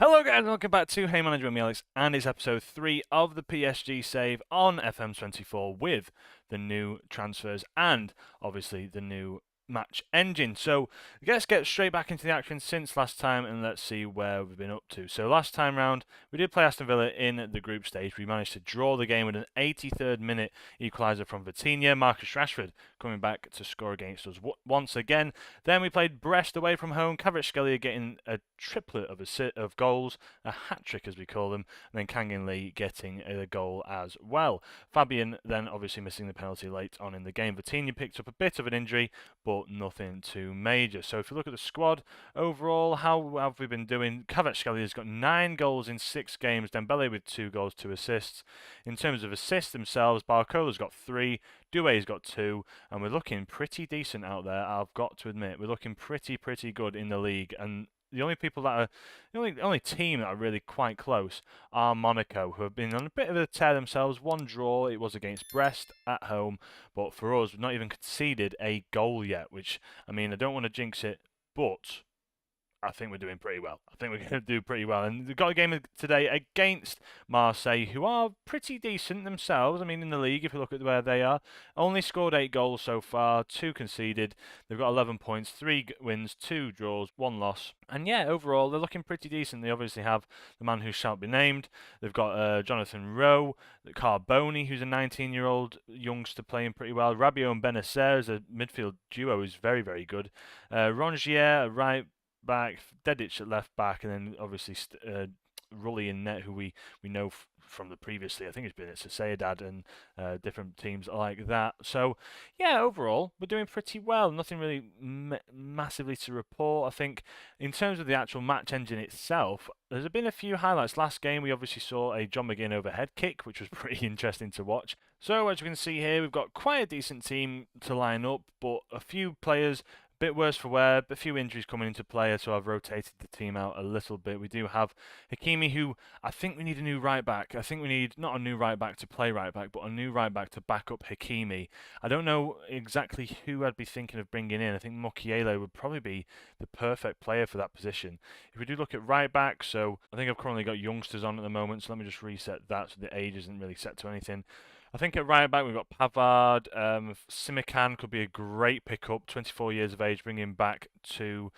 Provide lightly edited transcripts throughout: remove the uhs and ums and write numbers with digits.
Hello guys, and welcome back to Hey Manager with me Alex, and it's episode 3 of the PSG save on FM24 with the new transfers and obviously the new match engine. So let's get straight back into the action since last time and let's see where we've been up to. So last time round we did play Aston Villa in the group stage. We managed to draw the game with an 83rd minute equaliser from Vitinha. Marcus Rashford coming back to score against us once again. Then we played Brest away from home. Kvaratskhelia getting a triplet of goals, a hat-trick as we call them, and then Kangin Lee getting a goal as well. Fabian then obviously missing the penalty late on in the game. Vitinha picked up a bit of an injury, but nothing too major. So if you look at the squad overall, how have we been doing? Kvaratskhelia got 9 goals in 6 games. Dembele with 2 goals, 2 assists. In terms of assists themselves, Barcola's got 3, Doué's got 2, and we're looking pretty decent out there. I've got to admit, we're looking pretty good in the league, and the only people that are the only team that are really quite close are Monaco, who have been on a bit of a tear themselves. One draw, it was against Brest at home, but for us, we've not even conceded a goal yet. Which, I mean, I don't want to jinx it, but I think we're doing pretty well. I think we're going to do pretty well. And we've got a game today against Marseille, who are pretty decent themselves. I mean, in the league, if you look at where they are, only scored 8 goals so far, 2 conceded. They've got 11 points, 3 wins, 2 draws, 1 loss. And yeah, overall, they're looking pretty decent. They obviously have the man who shall be named. They've got Jonathan Rowe, Carboni, who's a 19-year-old youngster playing pretty well. Rabiot and Benacer as a midfield duo is very good. Rongier, right back, Dedic at left back, and then obviously Rulli in net, who we know from the previously. I think it's been at Sociedad and different teams like that. So yeah, overall we're doing pretty well. Nothing really massively to report. I think in terms of the actual match engine itself, there's been a few highlights. Last game we obviously saw a John McGinn overhead kick, which was pretty interesting to watch. So as you can see here, we've got quite a decent team to line up, but a few players bit worse for wear, a few injuries coming into play, so I've rotated the team out a little bit. We do have Hakimi, who I think we need a new right back. I think we need not a new right back to play right back, but a new right back to back up Hakimi. I don't know exactly who I'd be thinking of bringing in. I think Mukiele would probably be the perfect player for that position. If we do look at right back, so I think I've currently got youngsters on at the moment, so let me just reset that so the age isn't really set to anything. I think at right back we've got Pavard. Simikan could be a great pickup. 24 years of age, bring him back to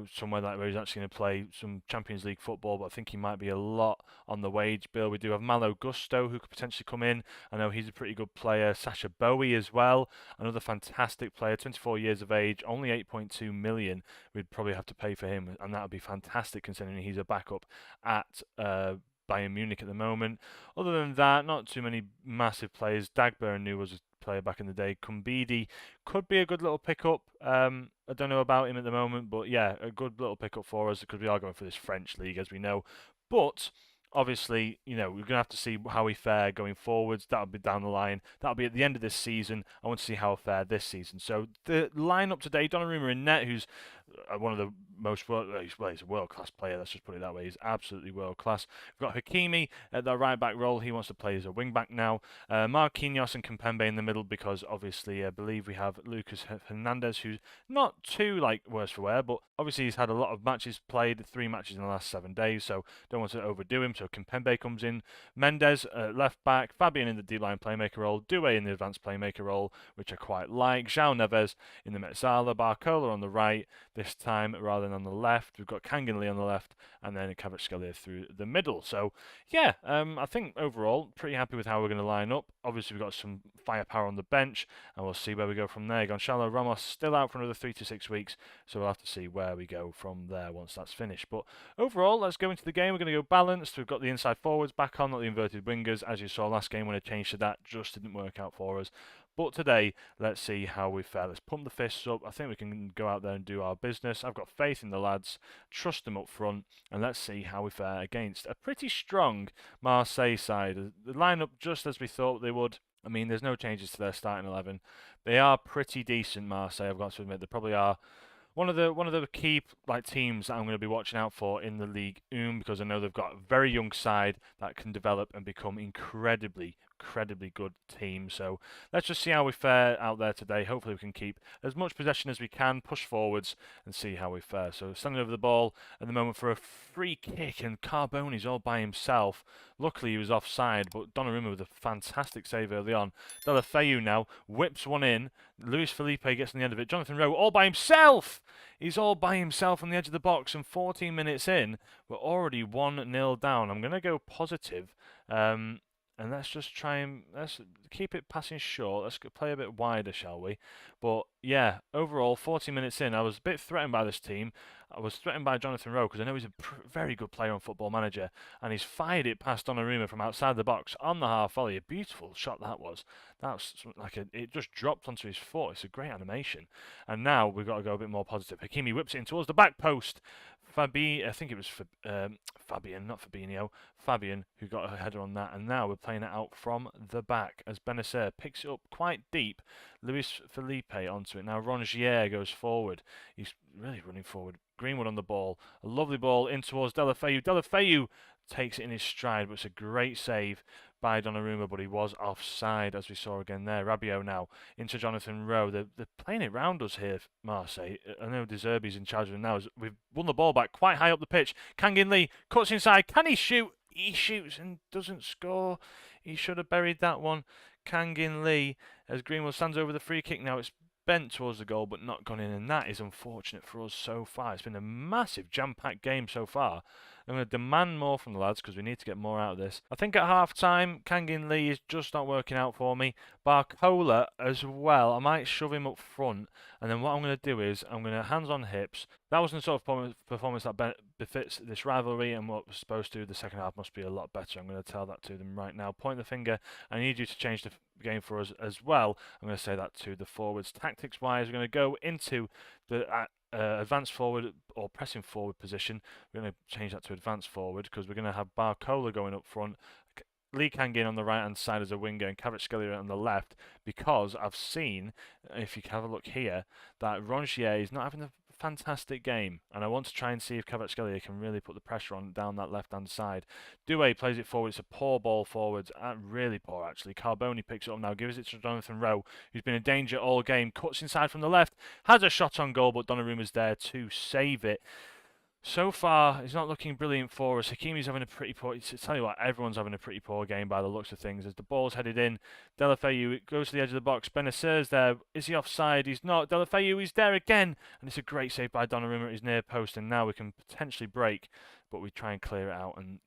somewhere like where he's actually going to play some Champions League football. But I think he might be a lot on the wage bill. We do have Malo Gusto who could potentially come in. I know he's a pretty good player. Sasha Bowie as well, another fantastic player. 24 years of age, only 8.2 million. We'd probably have to pay for him, and that would be fantastic considering he's a backup at Bayern Munich at the moment. Other than that, not too many massive players. Dagba knew was a player back in the day. Kumbidi could be a good little pickup. I don't know about him at the moment, but yeah, a good little pickup for us because we are going for this French league, as we know. But obviously, we're going to have to see how we fare going forwards. That'll be down the line. That'll be at the end of this season. I want to see how we fare this season. So the lineup today, Donnarumma in net, who's one of the most he's a world-class player. Let's just put it that way. He's absolutely world-class. We've got Hakimi at the right-back role. He wants to play as a wing-back now. Marquinhos and Kimpembe in the middle because obviously I believe we have Lucas Hernandez, who's not too worse for wear, but obviously he's had a lot of matches played, 3 matches in the last 7 days, so don't want to overdo him. So Kimpembe comes in. Mendes left-back. Fabian in the D-line playmaker role. Doué in the advanced playmaker role, which I quite like. João Neves in the Metzala. Barcola on the right this time rather than on the left. We've got Kangin Lee on the left and then Kvaratskhelia through the middle. So yeah, I think overall pretty happy with how we're going to line up. Obviously we've got some firepower on the bench and we'll see where we go from there. Gonçalo Ramos still out for another 3 to 6 weeks, so we'll have to see where we go from there once that's finished. But overall, let's go into the game. We're going to go balanced. We've got the inside forwards back on, not the inverted wingers. As you saw last game when I changed to that, just didn't work out for us. But today, let's see how we fare. Let's pump the fists up. I think we can go out there and do our business. I've got faith in the lads, trust them up front, and let's see how we fare against a pretty strong Marseille side. The lineup just as we thought they would. I mean, there's no changes to their starting 11. They are pretty decent, Marseille, I've got to admit. They probably are one of the key teams that I'm going to be watching out for in the Ligue 1 because I know they've got a very young side that can develop and become incredibly incredibly good team. So let's just see how we fare out there today. Hopefully we can keep as much possession as we can, push forwards and see how we fare. So standing over the ball at the moment for a free kick, and Carboni's all by himself. Luckily he was offside, but Donnarumma with a fantastic save early on. Deulofeu now whips one in. Luis Felipe gets on the end of it. Jonathan Rowe all by himself. He's all by himself on the edge of the box, and 14 minutes in, we're already 1-0 down. I'm going to go positive. And let's just let's keep it passing short. Let's play a bit wider, shall we? But yeah, overall, 40 minutes in, I was a bit threatened by this team. I was threatened by Jonathan Rowe because I know he's a very good player on Football Manager, and he's fired it past Donnarumma from outside the box on the half volley. A beautiful shot that was. That's like it just dropped onto his foot. It's a great animation. And now we've got to go a bit more positive. Hakimi whips it in towards the back post. I think it was Fabian, not Fabinho. Fabian who got a header on that, and now we're playing it out from the back as Benacer picks it up quite deep. Luis Felipe onto it. Now Rongier goes forward. He's really running forward. Greenwood on the ball. A lovely ball in towards Deulofeu. Deulofeu takes it in his stride, but it's a great save by Donnarumma, but he was offside, as we saw again there. Rabiot now into Jonathan Rowe. They're playing it round us here, Marseille. I know De Zerbi's in charge of it now. We've won the ball back quite high up the pitch. Kangin Lee cuts inside. Can he shoot? He shoots and doesn't score. He should have buried that one. Kangin Lee, as Greenwood stands over the free kick now. It's bent towards the goal but not gone in, and that is unfortunate for us so far. It's been a massive jam-packed game so far. I'm going to demand more from the lads because we need to get more out of this. I think at half-time, Kangin Lee is just not working out for me. Barcola as well. I might shove him up front, and then what I'm going to do is I'm going to hands on hips. That wasn't the sort of performance that befits this rivalry, and what we're supposed to do the second half must be a lot better. I'm going to tell that to them right now. Point the finger. I need you to change the game for us as well. I'm going to say that to the forwards. Tactics-wise, we're going to go into the advanced forward or pressing forward position. We're going to change that to advanced forward because we're going to have Barcola going up front, Lee Kangin on the right hand side as a winger, and Kvaratskhelia on the left, because I've seen, if you have a look here, that Rongier is not having a fantastic game, and I want to try and see if Kvaratskhelia can really put the pressure on down that left hand side. Doué plays it forward. It's a poor ball forwards, really poor actually. Carboni picks it up now, gives it to Jonathan Rowe, who's been in danger all game, cuts inside from the left, has a shot on goal, but Donnarumma's there to save it. So far, it's not looking brilliant for us. Hakimi's having a pretty poor... Tell you what, everyone's having a pretty poor game by the looks of things. As the ball's headed in, Deulofeu goes to the edge of the box. Benacer's there. Is he offside? He's not. Deulofeu is there again. And it's a great save by Donnarumma at his near post. And now we can potentially break, but we try and clear it out. And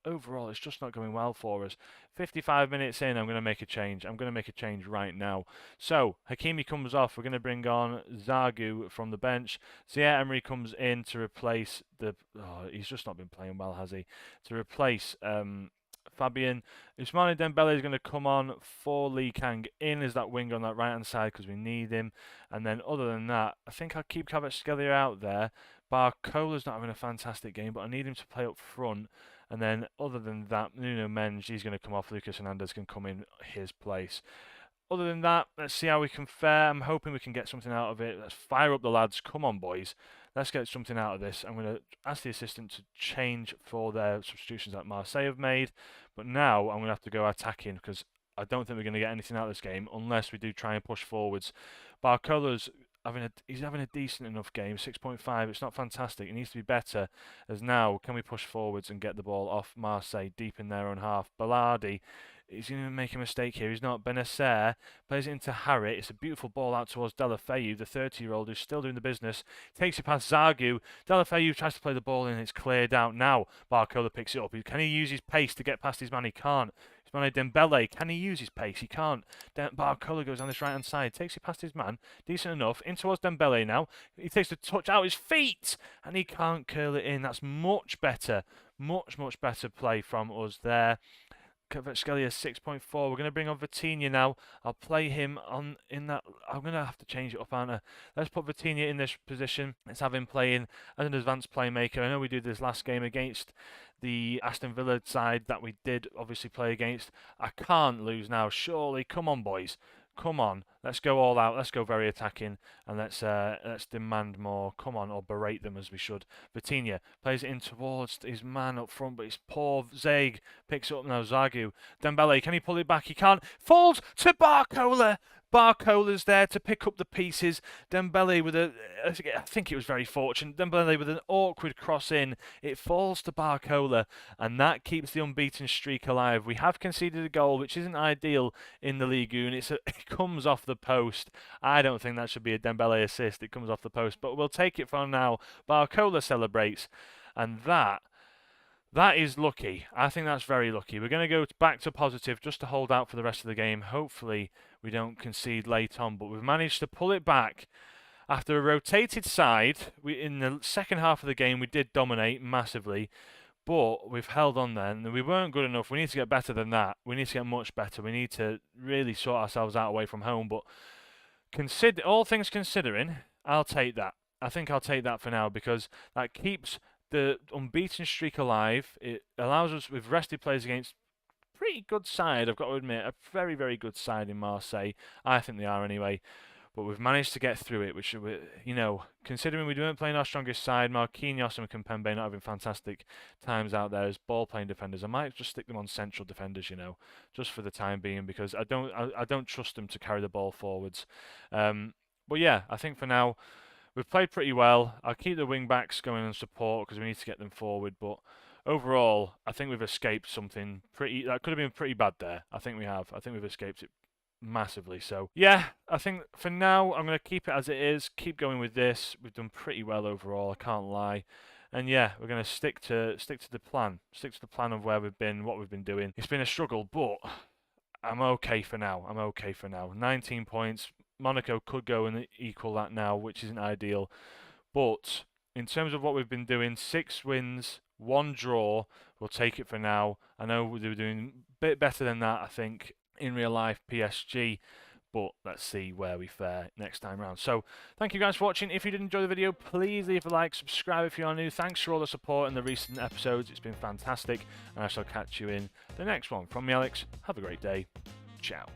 overall, it's just not going well for us. 55 minutes in, I'm going to make a change. I'm going to make a change right now. So, Hakimi comes off. We're going to bring on Zagu from the bench. Zaire Emery comes in to replace the... he's just not been playing well, has he? To replace Fabian. Ousmane Dembele is going to come on for Lee Kang in as that winger on that right-hand side because we need him. And then other than that, I think I'll keep Kvaratskhelia out there. Barcola's not having a fantastic game, but I need him to play up front. And then, other than that, Nuno Mendes, he's going to come off. Lucas Hernandez can come in his place. Other than that, let's see how we can fare. I'm hoping we can get something out of it. Let's fire up the lads. Come on, boys. Let's get something out of this. I'm going to ask the assistant to change for their substitutions that Marseille have made. But now I'm going to have to go attacking because I don't think we're going to get anything out of this game unless we do try and push forwards. Barcola's he's having a decent enough game, 6.5. It's not fantastic. It needs to be better. As now, can we push forwards and get the ball off Marseille deep in their own half? Ballardi, he's going to make a mistake here. He's not. Benacer plays it into Harrit. It's a beautiful ball out towards Deulofeu, the 30-year-old who's still doing the business. Takes it past Zagu. Deulofeu tries to play the ball in. It's cleared out. Now Barcola picks it up. Can he use his pace to get past his man? He can't. Ousmane Dembele, can he use his pace? He can't. Barcola goes on this right-hand side, takes it past his man, decent enough, in towards Dembele now. He takes the touch out his feet, and he can't curl it in. That's much better. Much better play from us there. Kvaratskhelia 6.4. We're going to bring on Vitinha now. I'll play him on in that. I'm going to have to change it up, aren't I? Let's put Vitinha in this position. Let's have him playing as an advanced playmaker. I know we did this last game against the Aston Villa side that we did obviously play against. I can't lose now, surely. Come on, boys. Come on. Let's go all out. Let's go very attacking, and let's demand more. Come on, or berate them as we should. Vitinha plays it in towards his man up front, but it's poor. Zague picks it up now. Zagu. Dembele, can he pull it back? He can't. Falls to Barcola. Barcola's there to pick up the pieces. Dembele with I think it was very fortunate. Dembele with an awkward cross in. It falls to Barcola, and that keeps the unbeaten streak alive. We have conceded a goal, which isn't ideal in the Ligue, and it comes off the post. I don't think that should be a Dembele assist. It comes off the post, but we'll take it for now. Barcola celebrates, and that is lucky. I think that's very lucky. We're going to go back to positive just to hold out for the rest of the game. Hopefully we don't concede late on, but we've managed to pull it back. After a rotated side, in the second half of the game we did dominate massively, but we've held on then. We weren't good enough. We need to get better than that. We need to get much better. We need to really sort ourselves out away from home, but all things considering, I'll take that. I think I'll take that for now, because that keeps the unbeaten streak alive. It allows us, with rested players against pretty good side, I've got to admit, a very, very good side in Marseille. I think they are anyway. But we've managed to get through it, which, considering we weren't playing our strongest side, Marquinhos and Kimpembe not having fantastic times out there as ball-playing defenders. I might just stick them on central defenders, just for the time being, because I don't trust them to carry the ball forwards. But yeah, I think for now, we've played pretty well. I'll keep the wing-backs going on support because we need to get them forward. But overall, I think we've escaped something that could have been pretty bad there. I think we have. I think we've escaped it massively. So yeah, I think for now I'm going to keep it as it is. Keep going with this. We've done pretty well overall. I can't lie. And yeah, we're going to stick to the plan. Stick to the plan of where we've been, what we've been doing. It's been a struggle, but I'm okay for now. 19 points. Monaco could go and equal that now, which isn't ideal. But in terms of what we've been doing, 6 wins, 1 draw, we'll take it for now. I know we were doing a bit better than that, I think, in real life PSG. But let's see where we fare next time round. So thank you guys for watching. If you did enjoy the video, please leave a like, subscribe if you are new. Thanks for all the support in the recent episodes. It's been fantastic. And I shall catch you in the next one. From me, Alex, have a great day. Ciao.